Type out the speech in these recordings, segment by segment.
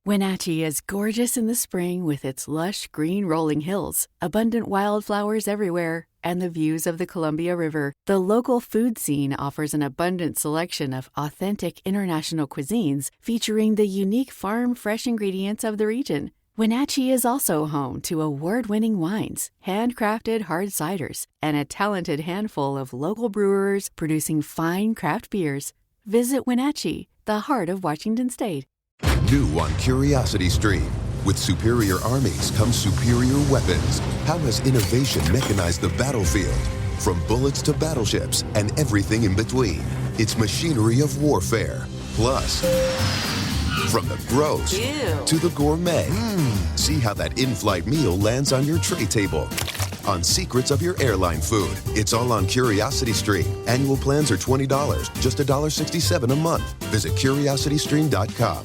Wenatchee is gorgeous in the spring with its lush green rolling hills, abundant wildflowers everywhere, and the views of the Columbia River. The local food scene offers an abundant selection of authentic international cuisines featuring the unique farm-fresh ingredients of the region. Wenatchee is also home to award-winning wines, handcrafted hard ciders, and a talented handful of local brewers producing fine craft beers. Visit Wenatchee, the heart of Washington State. New on Curiosity Stream. With superior armies comes superior weapons. How has innovation mechanized the battlefield? From bullets to battleships and everything in between. It's machinery of warfare. Plus, from the gross to the gourmet. See how that in-flight meal lands on your tray table. On secrets of your airline food. It's all on Curiosity Stream. Annual plans are $20, just $1.67 a month. Visit curiositystream.com.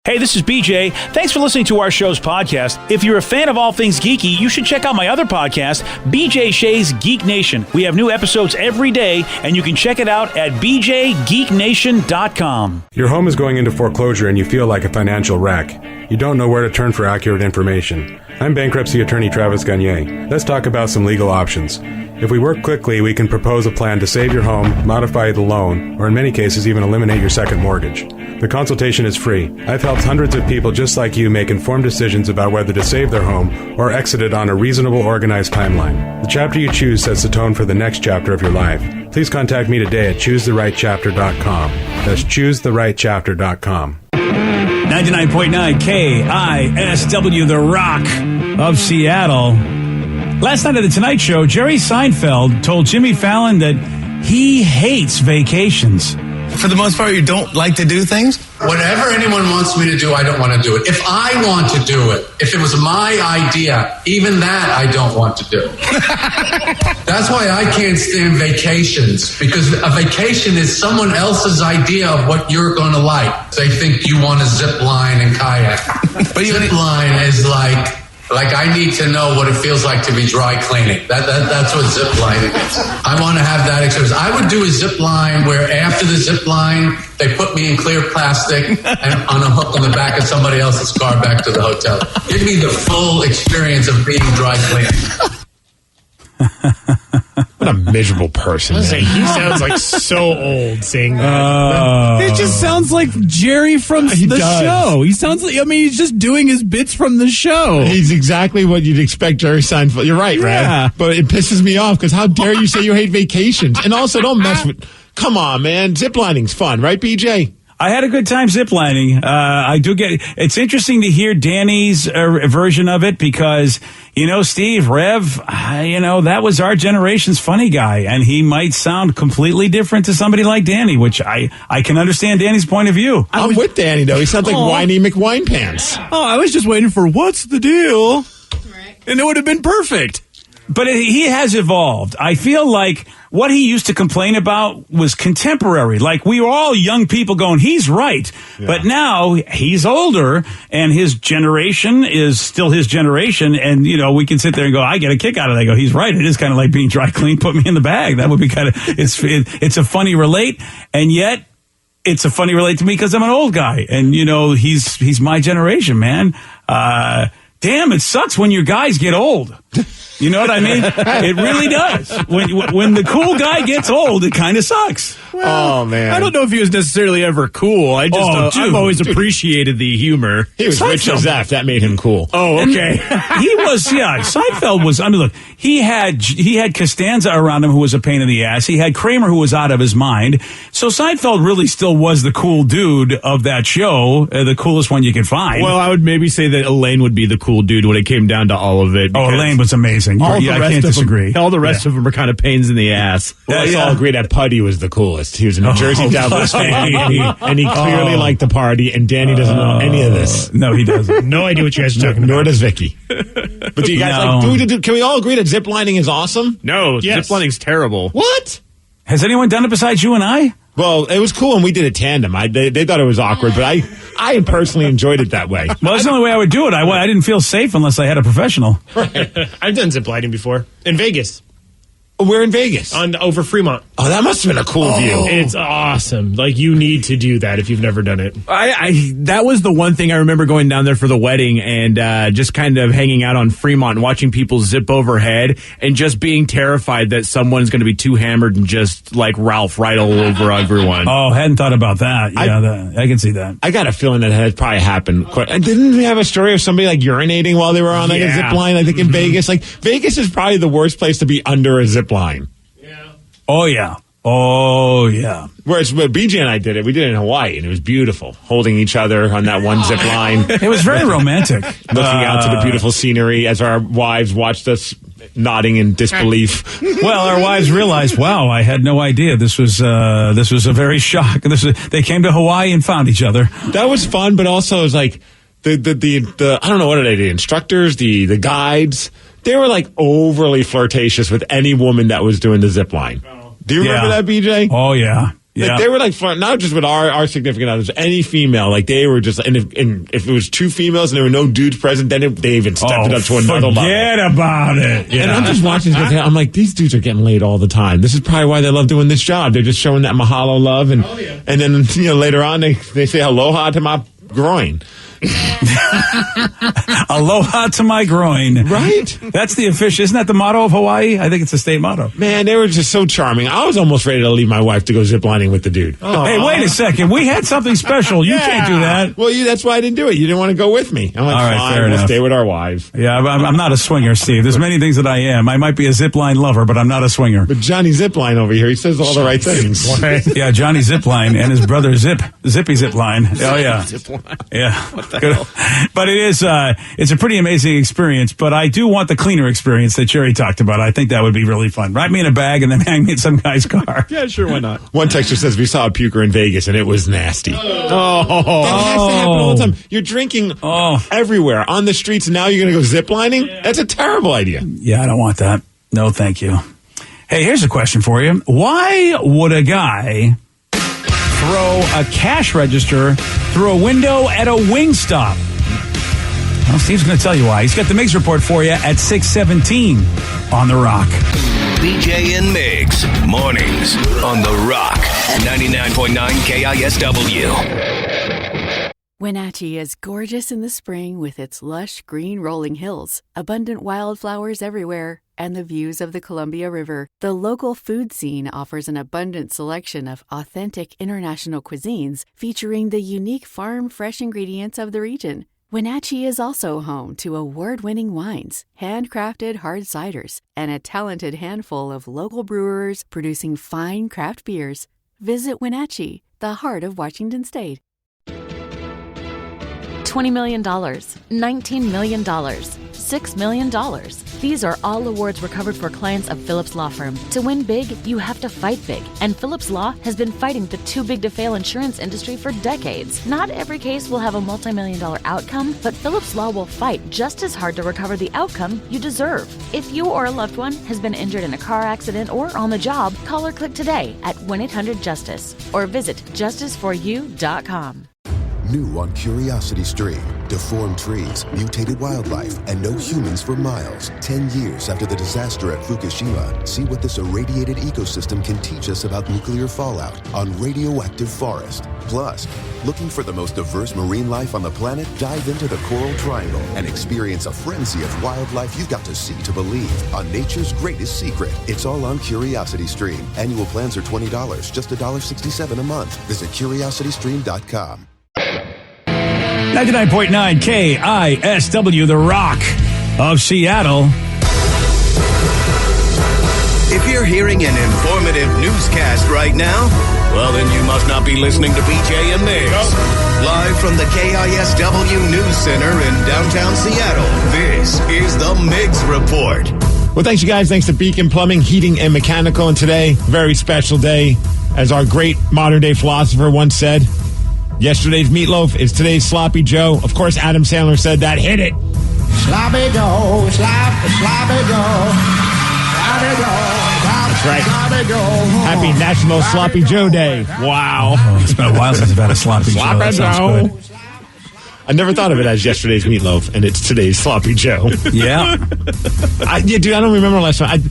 Hey, this is BJ. Thanks for listening to our show's podcast. If you're a fan of all things geeky, you should check out my other podcast, BJ Shea's Geek Nation. We have new episodes every day, and you can check it out at bjgeeknation.com. Your home is going into foreclosure and you feel like a financial wreck. You don't know where to turn for accurate information. I'm bankruptcy attorney Travis Gagne. Let's talk about some legal options. If we work quickly, we can propose a plan to save your home, modify the loan, or in many cases even eliminate your second mortgage. The consultation is free. I've helped hundreds of people just like you make informed decisions about whether to save their home or exit it on a reasonable, organized timeline. The chapter you choose sets the tone for the next chapter of your life. Please contact me today at choosetherightchapter.com. That's choosetherightchapter.com. 99.9 KISW, The Rock of Seattle. Last night at The Tonight Show, Jerry Seinfeld told Jimmy Fallon that he hates vacations. For the most part, you don't like to do things? Whatever anyone wants me to do, I don't want to do it. If I want to do it, if it was my idea, even that I don't want to do. That's why I can't stand vacations, because a vacation is someone else's idea of what you're going to like. They think you want to zip line and kayak. But zip line is like I need to know what it feels like to be dry cleaning. That's what zip lining is. I want to have that experience. I would do a zip line where after the zip line, they put me in clear plastic and on a hook on the back of somebody else's car back to the hotel. Give me the full experience of being dry cleaning. What a miserable person. He sounds like so old saying that. It just sounds like Jerry from the show. He sounds like, he's just doing his bits from the show. He's exactly what you'd expect Jerry Seinfeld. You're right, Brad. But it pisses me off because how dare you say you hate vacations? And also, don't mess with... Come on, man. Ziplining's fun, right, BJ? I had a good time ziplining. I do get it's interesting to hear Danny's version of it because, Steve, Rev, that was our generation's funny guy, and he might sound completely different to somebody like Danny, which I can understand Danny's point of view. I'm with Danny, though. He sounds like Whiny McWinepants. Oh, I was just waiting for what's the deal? Right. And it would have been perfect. But he has evolved. I feel like what he used to complain about was contemporary. Like, we were all young people going, he's right. Yeah. But now he's older, and his generation is still his generation. And, we can sit there and go, I get a kick out of that. I go, he's right. It is kind of like being dry clean. Put me in the bag. That would be kind of, it's a funny relate. And yet, it's a funny relate to me because I'm an old guy. And, he's my generation, man. Damn, it sucks when your guys get old. You know what I mean? It really does. When the cool guy gets old, it kind of sucks. Well, man. I don't know if he was necessarily ever cool. I've always appreciated the humor. He was rich as F. That made him cool. Oh, okay. He was, Seinfeld was, look, he had Costanza around him who was a pain in the ass. He had Kramer who was out of his mind. So Seinfeld really still was the cool dude of that show, the coolest one you could find. Well, I would maybe say that Elaine would be the cool dude when it came down to all of it. Elaine was amazing. I can't disagree. All the rest of them are kind of pains in the ass. Well, let's all agree that Puddy was the coolest. He was a New Jersey Devils fan, and he clearly liked the party, and Danny doesn't know any of this. No, he doesn't. No idea what you guys are talking about. Nor does Vicky. But do you guys can we all agree that ziplining is awesome? No, ziplining's terrible. What? Has anyone done it besides you and I? Well, it was cool when we did a tandem. They thought it was awkward, but I personally enjoyed it that way. Well, that's the only way I would do it. I didn't feel safe unless I had a professional. Right. I've done ziplining before in Vegas. We're in Vegas. Over Fremont. Oh, that must have been a cool view. It's awesome. Like, you need to do that if you've never done it. That was the one thing I remember going down there for the wedding and just kind of hanging out on Fremont and watching people zip overhead and just being terrified that someone's going to be too hammered and just like Ralph right all over everyone. Oh, hadn't thought about that. Yeah, I can see that. I got a feeling that had probably happened. Didn't we have a story of somebody like urinating while they were on like a zip line? I think in Vegas. Like Vegas is probably the worst place to be under a zip line. Yeah. Oh yeah. Whereas when BJ and I did it, we did it in Hawaii, and it was beautiful, holding each other on that one zip line. It was very romantic. Looking out to the beautiful scenery as our wives watched us nodding in disbelief. Well, our wives realized, wow, I had no idea. This was a very shock. They came to Hawaii and found each other. That was fun, but also it was like the I don't know what are they, the instructors, the guides. They were like overly flirtatious with any woman that was doing the zip line. Do you remember that, BJ? Oh yeah. Like they were like not just with our significant others, any female. Like they were just, and if it was two females and there were no dudes present, then they even stepped it up to another level. Forget about it. Yeah. And I'm just watching this. I'm like, these dudes are getting laid all the time. This is probably why they love doing this job. They're just showing that mahalo love, and then later on they say aloha to my groin. Aloha to my groin. Right? That's the official. Isn't that the motto of Hawaii? I think it's the state motto. Man, they were just so charming. I was almost ready to leave my wife to go ziplining with the dude. Oh. Hey, wait a second. We had something special. You can't do that. Well, that's why I didn't do it. You didn't want to go with me. I'm like, all right, fine, fair we'll enough. stay with our wives. Yeah, I'm not a swinger, Steve. There's many things that I am. I might be a zipline lover, but I'm not a swinger. But Johnny Zipline over here, he says all the right things. Yeah, Johnny Zipline and his brother Zippy Zipline. Oh, yeah. Yeah. What the hell? But it's a pretty amazing experience, but I do want the cleaner experience that Jerry talked about. I think that would be really fun. Write me in a bag and then hang me in some guy's car. Yeah, sure, why not? One texter says, we saw a puker in Vegas and it was nasty. That has to happen all the time. You're drinking everywhere on the streets and now you're going to go ziplining? That's a terrible idea. Yeah, I don't want that. No, thank you. Hey, here's a question for you. Why would a guy throw a cash register through a window at a Wingstop? Well, Steve's going to tell you why. He's got the Migs report for you at 6:17 on The Rock. BJ and Migs, mornings on The Rock, 99.9 KISW. Wenatchee is gorgeous in the spring with its lush green rolling hills, abundant wildflowers everywhere, and the views of the Columbia River. The local food scene offers an abundant selection of authentic international cuisines featuring the unique farm-fresh ingredients of the region. Wenatchee is also home to award-winning wines, handcrafted hard ciders, and a talented handful of local brewers producing fine craft beers. Visit Wenatchee, the heart of Washington State. $20 million, $19 million, $6 million. These are all awards recovered for clients of Phillips Law Firm. To win big, you have to fight big. And Phillips Law has been fighting the too-big-to-fail insurance industry for decades. Not every case will have a multi-million-dollar outcome, but Phillips Law will fight just as hard to recover the outcome you deserve. If you or a loved one has been injured in a car accident or on the job, call or click today at 1-800-JUSTICE or visit justiceforyou.com. New on Curiosity Stream. Deformed trees, mutated wildlife, and no humans for miles. 10 years after the disaster at Fukushima, see what this irradiated ecosystem can teach us about nuclear fallout on Radioactive Forest. Plus, looking for the most diverse marine life on the planet? Dive into the Coral Triangle and experience a frenzy of wildlife you've got to see to believe on nature's greatest secret. It's all on Curiosity Stream. Annual plans are $20, just $1.67 a month. Visit curiositystream.com. 99.9 KISW, The Rock of Seattle. If you're hearing an informative newscast right now, well, then you must not be listening to BJ and Migs. Live from the KISW News Center in downtown Seattle, this is the Migs Report. Well, thanks, you guys. Thanks to Beacon Plumbing, Heating, and Mechanical. And today, very special day. As our great modern-day philosopher once said, yesterday's meatloaf is today's sloppy Joe. Of course, Adam Sandler said that. Hit it. Sloppy Joe, sloppy Joe, sloppy Joe. That's right. Sloppy Joe. Happy National Sloppy Joe Day. Wow. Oh, it's been a while since I've had a sloppy Joe. That sounds good. I never thought of it as yesterday's meatloaf, and it's today's sloppy Joe. Yeah. Dude, I don't remember last time.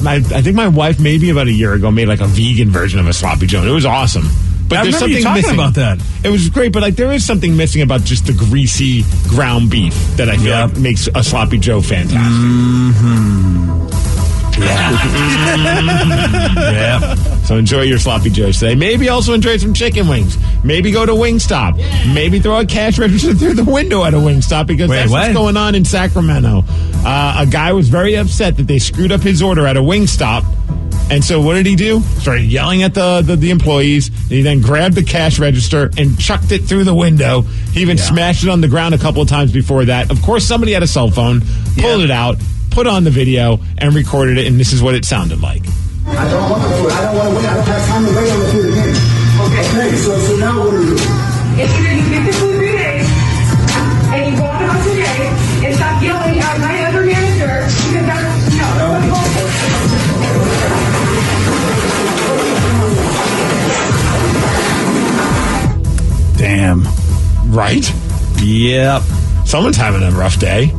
I think my wife maybe about a year ago made like a vegan version of a sloppy Joe. And it was awesome. But I there's remember something you talking missing about that. It was great, but like there is something missing about just the greasy ground beef that I feel like makes a sloppy Joe fantastic. Yeah. So enjoy your sloppy Joes today. Maybe also enjoy some chicken wings. Maybe go to Wingstop. Maybe throw a cash register through the window at a Wingstop because that's what's going on in Sacramento. A guy was very upset that they screwed up his order at a Wingstop. And so what did he do? Started yelling at the employees. He then grabbed the cash register and chucked it through the window. He even smashed it on the ground a couple of times before that. Of course, somebody had a cell phone, pulled it out, put on the video, and recorded it, and this is what it sounded like. I don't want the food. I don't want to wait. I don't have time to wait on the food again. Okay, so now what do we do? It's either you get the food 3 days, and you walk it out today, and stop yelling at my other manager, because that's, Damn. Right? Yep. Someone's having a rough day.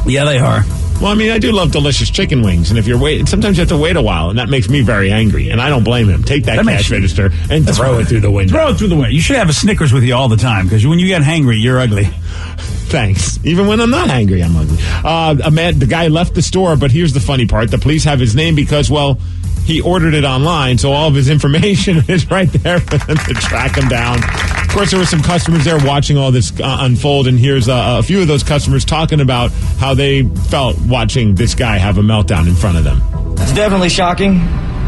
Yeah, they are. Well, I mean, I do love delicious chicken wings, and if you're waiting, sometimes you have to wait a while, and that makes me very angry, and I don't blame him. Take that cash register and throw it through the window. Throw it through the window. You should have a Snickers with you all the time, because when you get hangry, you're ugly. Thanks. Even when I'm not angry, I'm ugly. The guy left the store, but here's the funny part. The police have his name because, well, he ordered it online, so all of his information is right there for them to track him down. Of course, there were some customers there watching all this unfold, and here's a few of those customers talking about how they felt watching this guy have a meltdown in front of them. It's definitely shocking.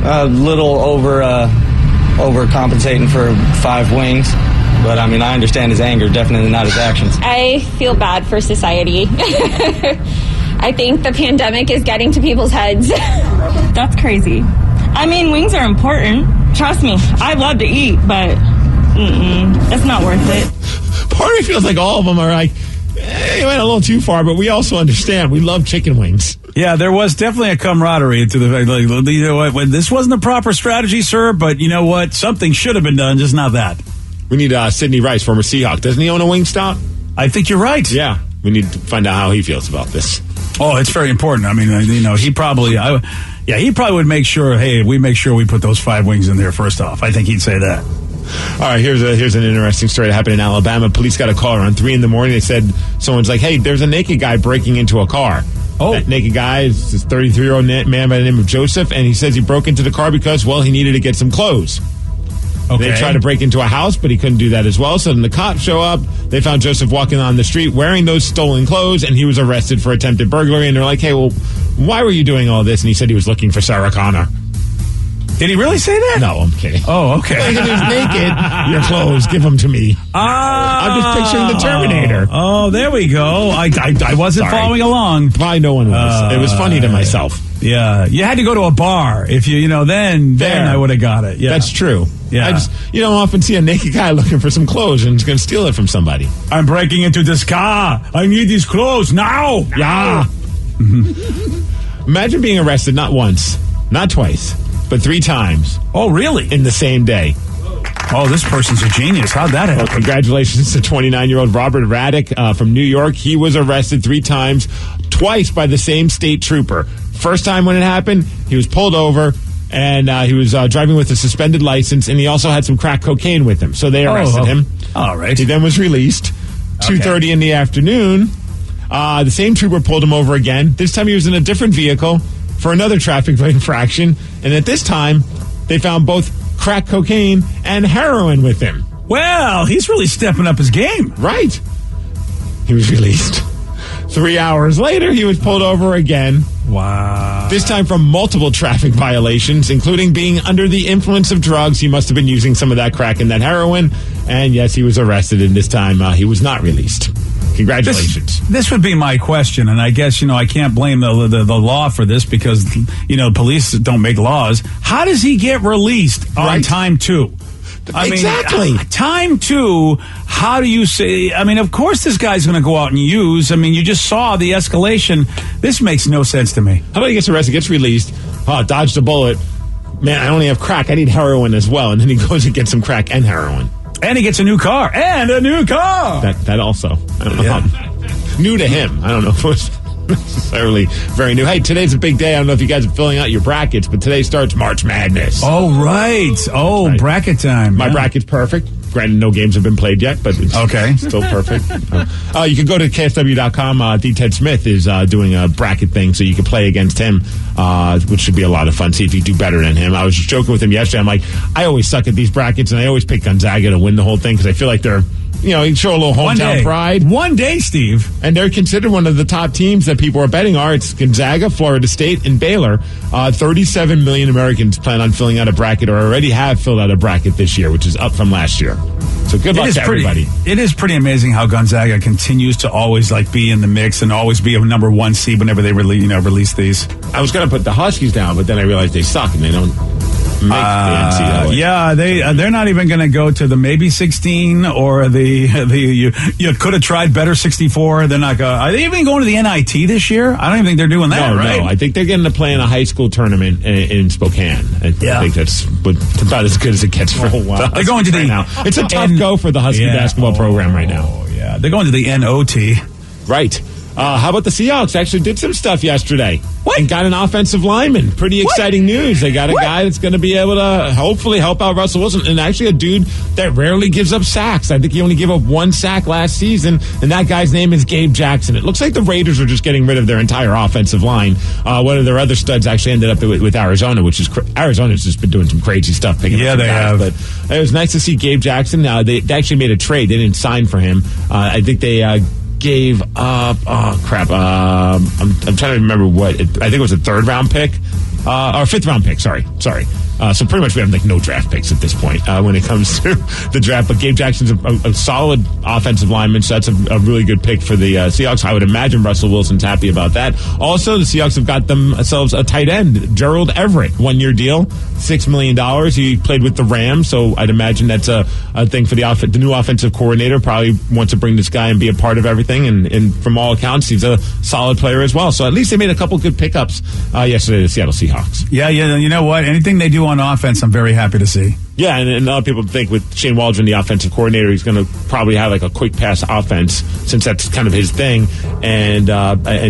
A little overcompensating for 5 wings. But, I mean, I understand his anger, definitely not his actions. I feel bad for society. I think the pandemic is getting to people's heads. That's crazy. I mean, wings are important. Trust me, I love to eat, but it's not worth it. Part of me feels like all of them are like, you went a little too far, but we also understand. We love chicken wings. Yeah, there was definitely a camaraderie to the fact, like, you know what, this wasn't a proper strategy, sir, but you know what? Something should have been done, just not that. We need Sidney Rice, former Seahawk. Doesn't he own a Wingstop? I think you're right. Yeah, we need to find out how he feels about this. Oh, it's very important. I mean, you know, he probably would make sure, hey, we make sure we put those 5 wings in there first off. I think he'd say that. All right, here's an interesting story that happened in Alabama. Police got a call around 3 a.m. They said someone's like, hey, there's a naked guy breaking into a car. Oh. That naked guy is this 33-year-old man by the name of Joseph, and he says he broke into the car because, well, he needed to get some clothes. Okay. They tried to break into a house, but he couldn't do that as well. So then the cops show up. They found Joseph walking on the street wearing those stolen clothes, and he was arrested for attempted burglary. And they're like, hey, well, why were you doing all this? And he said he was looking for Sarah Connor. Did he really say that? No, I'm kidding. Oh, okay. Like, if he was naked, your clothes, give them to me. I'm just picturing the Terminator. Oh, there we go. I wasn't following along. Probably no one was. It was funny to myself. Yeah, you had to go to a bar if then I would have got it. Yeah, that's true. Yeah, you don't often see a naked guy looking for some clothes and he's going to steal it from somebody. I'm breaking into this car. I need these clothes now. Yeah. Imagine being arrested not once, not twice, but 3 times. Oh, really? In the same day. Oh, this person's a genius. How'd that happen? Well, congratulations to 29-year-old Robert Raddick from New York. He was arrested 3 times, twice by the same state trooper. First time when it happened, he was pulled over, and he was driving with a suspended license, and he also had some crack cocaine with him. So they arrested him. All right. He then was released. 2:30 in the afternoon. The same trooper pulled him over again. This time he was in a different vehicle for another traffic infraction, and at this time, they found both crack cocaine and heroin with him. Well, he's really stepping up his game. Right. He was released. 3 hours later, he was pulled over again. Wow. This time for multiple traffic violations, including being under the influence of drugs. He must have been using some of that crack and that heroin. And yes, he was arrested, and this time he was not released. Congratulations. This would be my question, and I guess, I can't blame the law for this because, police don't make laws. How does he get released on time 2? Exactly. Time 2, how do you say? I mean, of course this guy's going to go out and use. I mean, you just saw the escalation. This makes no sense to me. How about he gets arrested, gets released, dodged a bullet. Man, I only have crack. I need heroin as well. And then he goes and gets some crack and heroin. And he gets a new car. And a new car. That also. I don't know. New to him. I don't know if it was necessarily very new. Hey, today's a big day. I don't know if you guys are filling out your brackets, but today starts March Madness. Oh, right. Oh, right. Bracket time. My bracket's perfect. Granted, no games have been played yet, but it's still perfect. You can go to KSW.com. D. Ted Smith is doing a bracket thing, so you can play against him, which should be a lot of fun. See if you do better than him. I was just joking with him yesterday. I'm like, I always suck at these brackets, and I always pick Gonzaga to win the whole thing because I feel like they're, you show a little hometown pride. One day, Steve. And they're considered one of the top teams that people are betting are. It's Gonzaga, Florida State, and Baylor. 37 million Americans plan on filling out a bracket or already have filled out a bracket this year, which is up from last year. So good luck to everybody. It is pretty amazing how Gonzaga continues to always be in the mix and always be a number one seed whenever they release these. I was going to put the Huskies down, but then I realized they suck and they don't make the NCAA. Yeah, they're not even going to go to the maybe 16 or you could have tried better 64. They're not going. Are they even going to the NIT this year? I don't even think they're doing that. No, I think they're getting to play in a high school tournament in Spokane. I think that's about as good as it gets for a while. They're going to the now. It's a tough go for the Husky basketball program right now. Oh yeah, they're going to the NOT. Right. How about the Seahawks? Actually did some stuff yesterday. What? And got an offensive lineman. Pretty exciting news. They got a guy that's going to be able to hopefully help out Russell Wilson. And actually a dude that rarely gives up sacks. I think he only gave up 1 sack last season. And that guy's name is Gabe Jackson. It looks like the Raiders are just getting rid of their entire offensive line. One of their other studs actually ended up with Arizona, which is Arizona's just been doing some crazy stuff. Picking up they guys. have. But it was nice to see Gabe Jackson. They actually made a trade. They didn't sign for him. I think they gave up. I'm trying to remember what. I think it was a 3rd round pick or 5th round pick. Sorry. So pretty much we have no draft picks at this point when it comes to the draft. But Gabe Jackson's a solid offensive lineman, so that's a really good pick for the Seahawks. I would imagine Russell Wilson's happy about that. Also, the Seahawks have got themselves a tight end, Gerald Everett, 1-year deal, $6 million. He played with the Rams, so I'd imagine that's a thing for the new offensive coordinator. Probably wants to bring this guy and be a part of everything. And from all accounts, he's a solid player as well. So at least they made a couple good pickups yesterday, the Seattle Seahawks. Yeah, you know what? Anything they do on offense, I'm very happy to see. Yeah, and a lot of people think with Shane Waldron, the offensive coordinator, he's going to probably have a quick pass offense since that's kind of his thing. And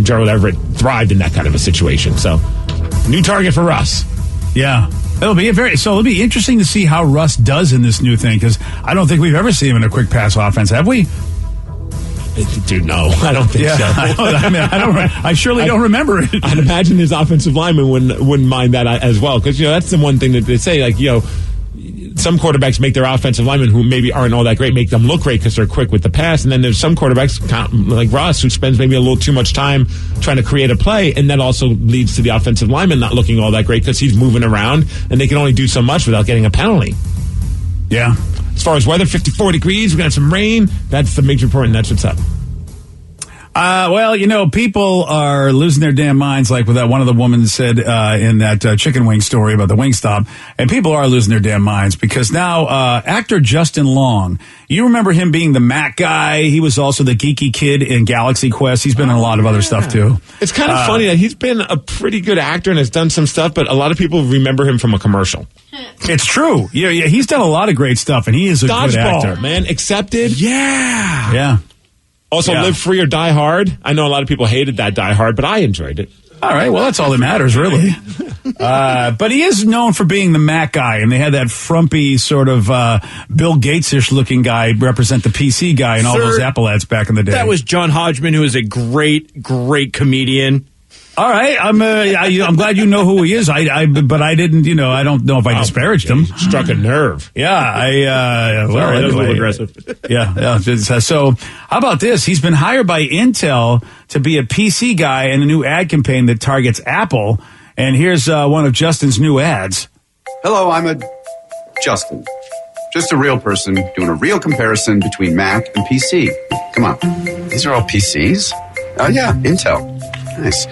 Gerald Everett thrived in that kind of a situation. So, new target for Russ. Yeah. It'll be interesting to see how Russ does in this new thing because I don't think we've ever seen him in a quick pass offense, have we? Dude, no, I don't think so. I surely don't remember it. I'd imagine his offensive lineman wouldn't mind that as well because that's the one thing that they say some quarterbacks make their offensive linemen who maybe aren't all that great make them look great because they're quick with the pass, and then there's some quarterbacks like Russ who spends maybe a little too much time trying to create a play, and that also leads to the offensive lineman not looking all that great because he's moving around and they can only do so much without getting a penalty. Yeah. As far as weather, 54 degrees, we got some rain. That's the big report, and that's what's up. People are losing their damn minds, like what that one of the women said in that chicken wing story about the Wingstop. And people are losing their damn minds because now actor Justin Long, you remember him being the Mac guy. He was also the geeky kid in Galaxy Quest. He's been in a lot of other stuff, too. It's kind of funny that he's been a pretty good actor and has done some stuff, but a lot of people remember him from a commercial. It's true. Yeah, he's done a lot of great stuff, and he is a good actor. Man, Accepted. Yeah. Yeah. Also, Live Free or Die Hard. I know a lot of people hated that Die Hard, but I enjoyed it. All right, well, that's all that matters, really. But he is known for being the Mac guy, and they had that frumpy sort of Bill Gates-ish looking guy represent the PC guy in all those Apple ads back in the day. That was John Hodgman, who is a great, great comedian. All right, I'm glad you know who he is. But I didn't. I don't know if I disparaged him. Struck a nerve. Yeah, sorry, that was a little aggressive. Yeah. So how about this? He's been hired by Intel to be a PC guy in a new ad campaign that targets Apple. And here's one of Justin's new ads. Hello, I'm Justin. Just a real person doing a real comparison between Mac and PC. Come on, these are all PCs? Oh yeah, Intel. Nice.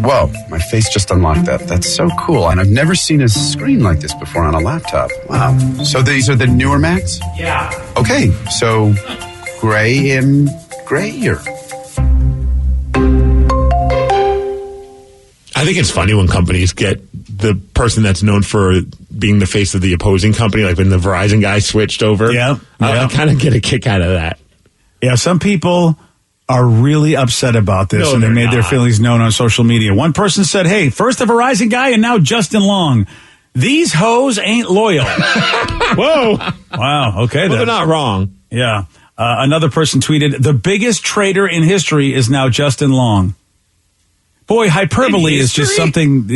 Whoa, my face just unlocked that. That's so cool. And I've never seen a screen like this before on a laptop. Wow. So these are the newer Macs? Yeah. Okay, so gray and grayer. I think it's funny when companies get the person that's known for being the face of the opposing company, like when the Verizon guy switched over. Yeah. I kind of get a kick out of that. Yeah, some people are really upset about this, and they made their feelings known on social media. One person said, hey, first a Verizon guy and now Justin Long. These hoes ain't loyal. Whoa. Wow, okay. Well, they're not wrong. Yeah. Another person tweeted, the biggest traitor in history is now Justin Long. Boy, hyperbole is just something.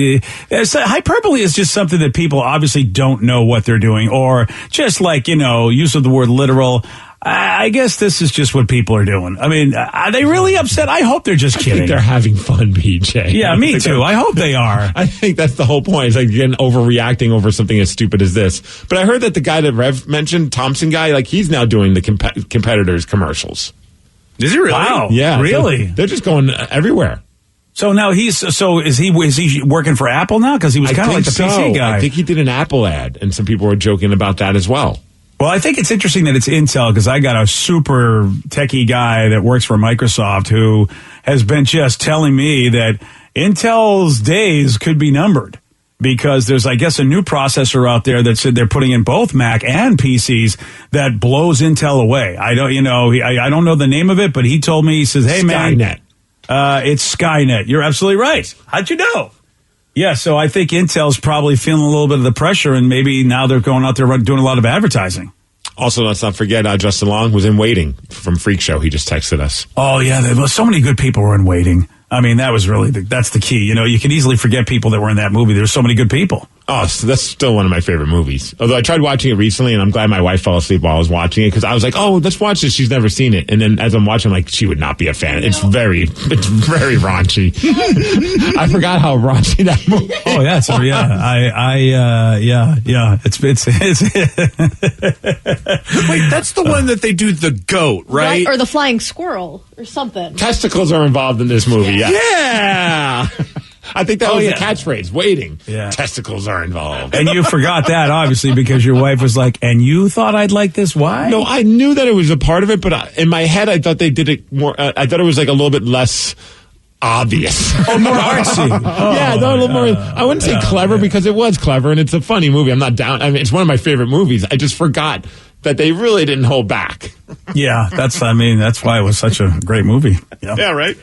Hyperbole is just something that people obviously don't know what they're doing, or just like, use of the word literal. I guess this is just what people are doing. I mean, are they really upset? I hope they're just kidding. I think they're having fun, BJ. Yeah, me too. I hope they are. I think that's the whole point. It's like getting overreacting over something as stupid as this. But I heard that the guy that Rev mentioned, Thompson guy, like he's now doing the competitors' commercials. Is he really? Wow. Yeah. Really? So they're just going everywhere. So now is he working for Apple now? Because he was kind of like the PC guy. I think he did an Apple ad, and some people were joking about that as well. Well, I think it's interesting that it's Intel, because I got a super techie guy that works for Microsoft who has been just telling me that Intel's days could be numbered, because there's, I guess, a new processor out there that said they're putting in both Mac and PCs that blows Intel away. I don't know the name of it, but he told me, he says, hey, man. Skynet. It's Skynet. You're absolutely right. How'd you know? Yeah, so I think Intel's probably feeling a little bit of the pressure, and maybe now they're going out there doing a lot of advertising. Also, let's not forget Justin Long was in Waiting from Freak Show. He just texted us. Oh, yeah, there was so many good people were in Waiting. I mean, that was really that's the key. You can easily forget people that were in that movie. There's so many good people. Oh, so that's still one of my favorite movies. Although I tried watching it recently, and I'm glad my wife fell asleep while I was watching it, because I was like, oh, let's watch this. She's never seen it. And then as I'm watching, I'm like, she would not be a fan. No. It's very raunchy. I forgot how raunchy that movie is. Oh, yeah. So, yeah. It's Wait, that's the one that they do the goat, right? Or the flying squirrel or something. Testicles are involved in this movie, yeah. Yeah. I think that was the catchphrase, Waiting. Yeah. Testicles are involved. And you forgot that, obviously, because your wife was like, and you thought I'd like this? Why? No, I knew that it was a part of it, but in my head, I thought they did it more, I thought it was like a little bit less obvious. Oh, more artsy. Yeah, a little more, I wouldn't say clever, because it was clever, and it's a funny movie. I'm not down. I mean, it's one of my favorite movies. I just forgot that they really didn't hold back. Yeah, that's why it was such a great movie. Yeah, right?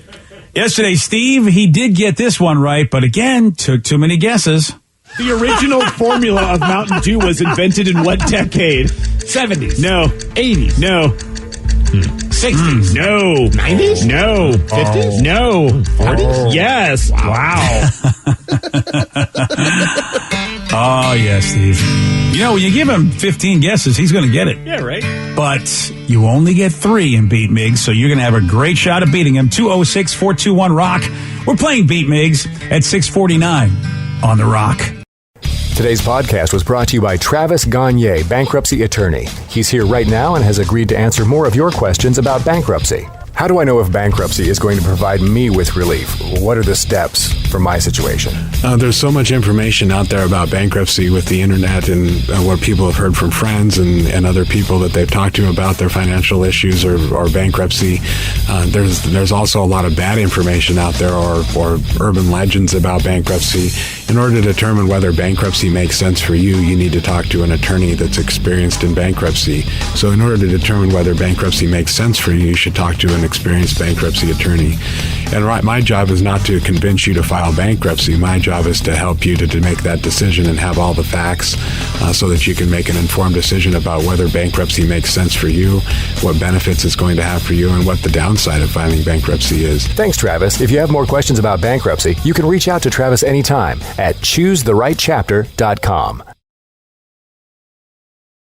Yesterday, Steve, he did get this one right, but again, took too many guesses. The original formula of Mountain Dew was invented in what decade? 70s. No. 80s. No. 60s. No. 90s? No. 50s? No. 40s? Yes. Wow. Oh, yes, Steve. When you give him 15 guesses, he's going to get it. Yeah, right. But you only get 3 in Beat Migs, so you're going to have a great shot of beating him. 206-421-ROCK. We're playing Beat Migs at 649 on The Rock. Today's podcast was brought to you by Travis Gagne, bankruptcy attorney. He's here right now and has agreed to answer more of your questions about bankruptcy. How do I know if bankruptcy is going to provide me with relief? What are the steps for my situation? There's so much information out there about bankruptcy with the internet and what people have heard from friends and other people that they've talked to about their financial issues or bankruptcy. There's also a lot of bad information out there or urban legends about bankruptcy. In order to determine whether bankruptcy makes sense for you, you need to talk to an attorney that's experienced in bankruptcy. So in order to determine whether bankruptcy makes sense for you, you should talk to an experienced bankruptcy attorney. And my job is not to convince you to file bankruptcy. My job is to help you to make that decision and have all the facts so that you can make an informed decision about whether bankruptcy makes sense for you, what benefits it's going to have for you, and what the downside of filing bankruptcy is. Thanks, Travis. If you have more questions about bankruptcy, you can reach out to Travis anytime at choosetherightchapter.com.